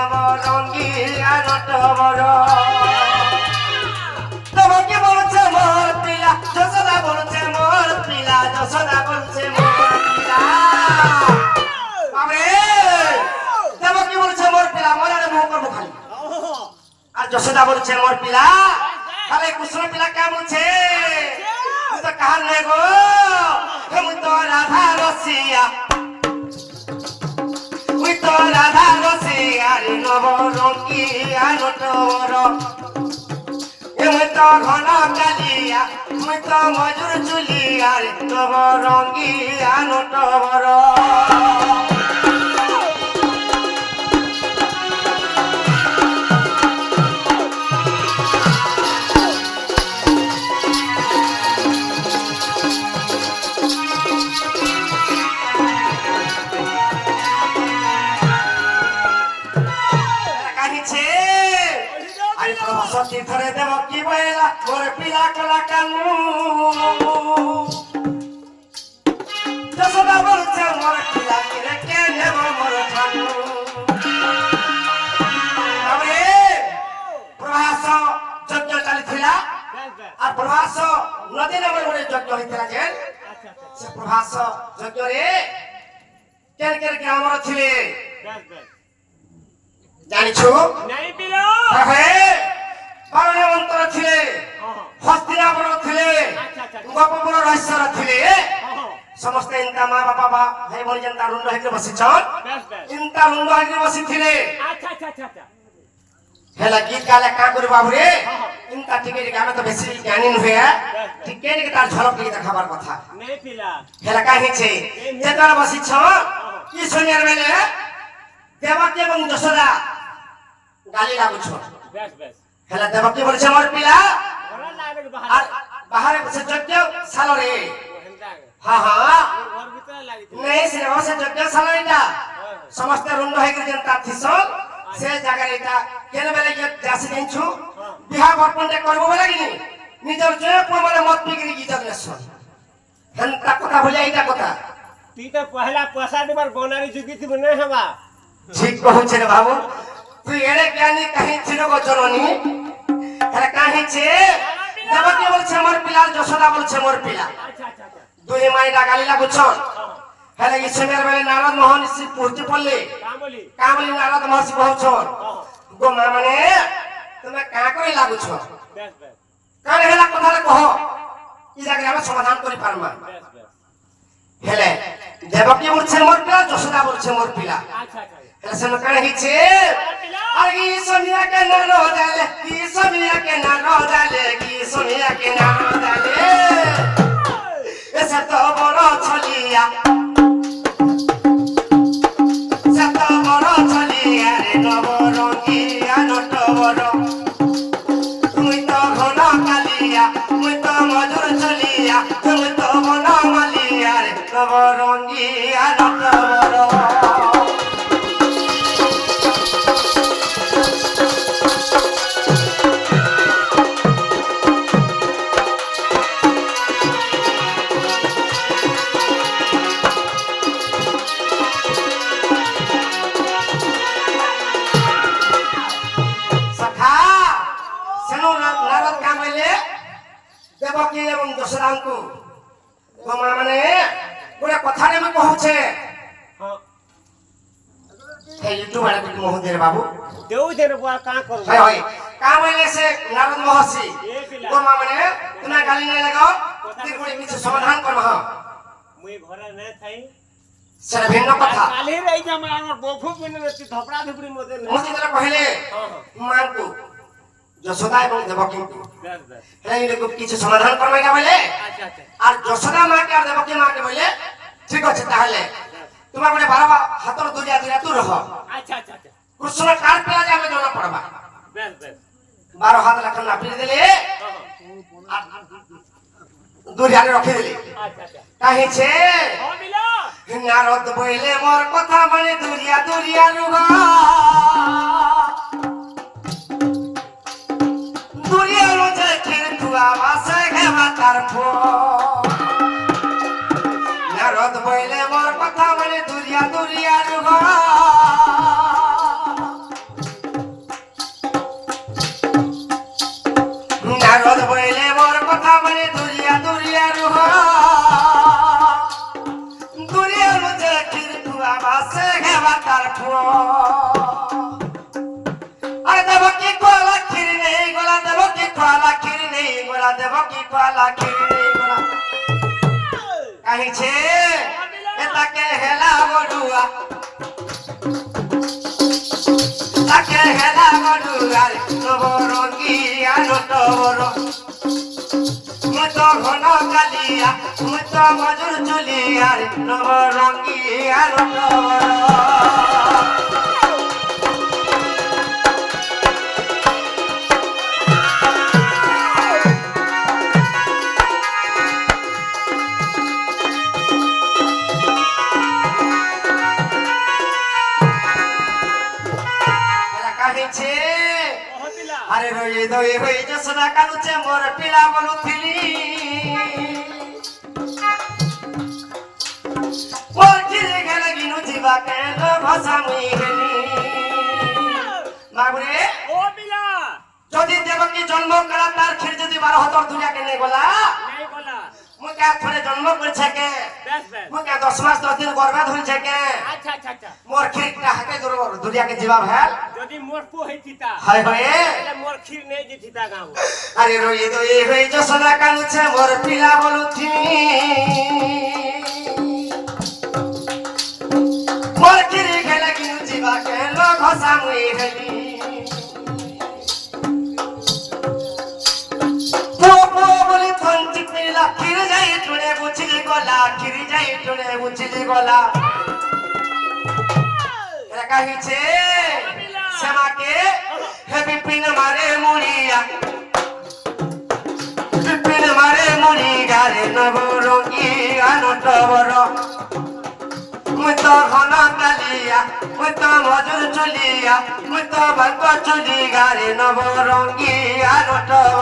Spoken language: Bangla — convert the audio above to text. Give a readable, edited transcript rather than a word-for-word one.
নবরঙ্গী নটবর দেবকী বলছে মোর পিলা যশোদা বলছে মোর পিলা যশোদা বলছে মোর পিলা বাবারে দেবকী বলছে মোর পিলা মরারে মুখ করবো খালি আর যশোদা বলছে মোর পিলা তাহলে কৃষ্ণ পিলা কে বলছে তো কাহার নেই গো মুই তো রাধা রসিয়া মুই তো রাধা রসিয়া রে নবরঙ্গী নটবর মুই তো ঘন কালিয়া মুই তো মজুর চুলিয়া রে নবরঙ্গী নটবর সত্যি ধরে দেব কি বইলা মোর পিলা কলা কানু যশোদা বলছে মোর পিলা কিরে কে নেব মোর জানু তারপরে প্রভাস যজ্ঞ চালিଥିଲା আর প্রভাস নদী নামে ଗୋଟେ যজ্ঞ হইଥିଲା যে সে প্রভাস যজ্ঞরে কে কে গ্রামর ଥିଲେ জানিছো নাই পিলা বারণবন্তর ଥିଲେ হস্তিনাপুর ଥିଲେ গোপপুর রহস্যর ଥିଲେ ସମସ୍ତେ ଇନ୍ତା ମା ବାପା ଭାଇ ଭଉଣୀ ଯେନ୍ତା ରୁଣ୍ଡ ହେଇକି ବସିଛନ୍ ଇନ୍ତା ରୁଣ୍ଡ ହେଇକି ବସିଥିଲେ ହେଲା ଗୀତ ଗାଲେ କାଁ କରୁ ବାବୁରେ ଇନ୍ତା ଟିକେ ଟିକେ ଆମେ ତ ବେଶୀ ଜ୍ଞାନୀ ନୁହେଁ ଟିକେ ଟିକେ ତାର ଝଲକ ଟିକେ ଦେଖାବାର କଥା ହେଲା କାହିଁ ହେଇଛେ ଯେତେବେଳେ ବସିଛନ୍ କି ଶୁଣିବାର ବେଲେ ଦେବକୀ ଏବଂ ଯଶୋଦା ଗାଲି ଲାଗୁଛନ୍ হেলা দেবকী বলছে মোর পিলা আর বাহারে বসে যজ্ঞ সালরে হ্যাঁ হ্যাঁ নেই সিনেমা সে যজ্ঞ সাল এটা সমস্ত রুন্ড হয়ে যেটা থিসল সে জায়গায় এটা কেন বেলে যাসি জানছু বিহা বর্পণটা করবো বলে কিনি নিজের জয় প্রমাণে মত বিক্রি কি জগনেশ হেনটা কথা বলে এইটা কথা তুই তো পহলা পয়সা দেবার বনারি যুগি তুই না হবা ঠিক কହୁছে রে বাবু তুই এরে জ্ঞানী কাহি ছিল গো জননী এরা কাহিছে দেবকী বলছে মোর পিলা যশোদা বলছে মোর পিলা দুই মাইরা গালি লাগুছন হেলে এই সময়ের বেলে নারদ মহর্ষি পূর্তি পড়লে কামলি নারদ মহর্ষি বহুছন গো মা মানে তুমি কা করে লাগুছ কানে হেলা কথা কহ ই জায়গায় আমরা সমাধান করি পারমা হেলে দেবকী বলছে মোর পিলা যশোদা বলছে মোর পিলা হেলে কানে হিছে আর কি সোনিয়া কে না রোজালে কি সোনিয়া কে না রোজালে কি সোনিয়া কে না রোজালে এসে তো বড় ছলিয়া সে তো বড় ছলিয়া রে নবরঙ্গী নটবর তুমি তো ঘন কালিয়া তুমি তো মজুর চলিয়া তুমি তো বন মালিয়া রে নবরঙ্গী নটবর দেবকী এবং যশোদাଙ୍କୁ তোমা মানে গোটে কথারে আমি কହୁছে এই ইউটিউব আড়ে কি মহোদয় বাবু দেউ দের বুয়া কা করব হয় হয় কা বলে সে নারদ মহর্ষি তোমা মানে তুমি গালি নাই লাগাও তুই কোন কিছু সমাধান করব হ মুই ঘরে না থাই সেটা ভিন্ন কথা কালি রই যে আমার বফু বিনে ধপড়া ধপড়ি মতে মহোদয় যেটা কহিলে মানকু যশোদা এবং দেবকীଙ୍କୁ এরকম কিছু সমাধান করবে না বলে আর যশোদা মাকে আর দেবকী মাকে বলে ঠিক আছে তাহলে তোমার মানে 12 হাতর দুরিয়া দুরিয়া তুই রহ কৃষ্ণ কার পেলা যে আমি জনা পড়বা 12 হাত রাখ নাপি দিলে দুরিয়ারে রাখি দিলে কাহিছে নারদ বইলে মোর কথা মানে দুরিয়া দুরিয়া রুহ দুরিয়া রোজে খের তুয়া বাসে ঘেমা তার ফো নারদ বইলে মোর কথা মানে দুরিয়া দুরিয়া রুহ গলা দেব কি কলা খিরি গলা কাহিছে এটাকে হেলা বড়ুয়া তাকে হেলা বড়ুয়ার নবরঙ্গি আনতবর মুই তো ঘন কালিয়া মুই তো মজুর চুলিয়ার নবরঙ্গি আনতবর কাহিছে আরে রয়ে দই হয়ে যশোদা কানুছে মোর পিলা বলুথিলি মোর চিরে গেলে গিনু ଯିବା কেন ভাষা মুই হেলি মাগুরে ও পিলা যদি দেবকী জন্ম করা তার ক্ষীর যদি 12 হাতর দুনিয়াকে নে গলা নাই গলা মুই কা থরে জন্ম করছে কে বেশ বেশ মুই কা 10 মাস 10 দিন গর্ভে ধরছে কে আচ্ছা আচ্ছা আচ্ছা মোর ক্ষীর কাহাকে দূর দুনিয়াকে ଯିବା ভেল যদি মোর পু হইতিতা হায় হায় তাহলে মোর ক্ষীর নেই দিতিতা গাও আরে রয়ে দই হয়ে যশোদা কানুছে মোর পিলা বলুথিলি মোর চিরে গেলে গিনু ଯିବା কেন ভাষা মুই হেলি বলি থন্তি পিলা ক্ষীর যাই টুনে বুঝিলি গলা ক্ষীর যাই টুনে বুঝিলি গলা এরা কাহিছে শ্যামাকে হে বিপিন মারে মুড়িয়া বিপিন মারে মুড়ি গারে নবরঙ্গি আনতবর মুই তো ঘন কালিয়া মুই তো মজুর চুলিয়া মুই তো ভাঙ্গ চুলি গারে নবরঙ্গি আনতবর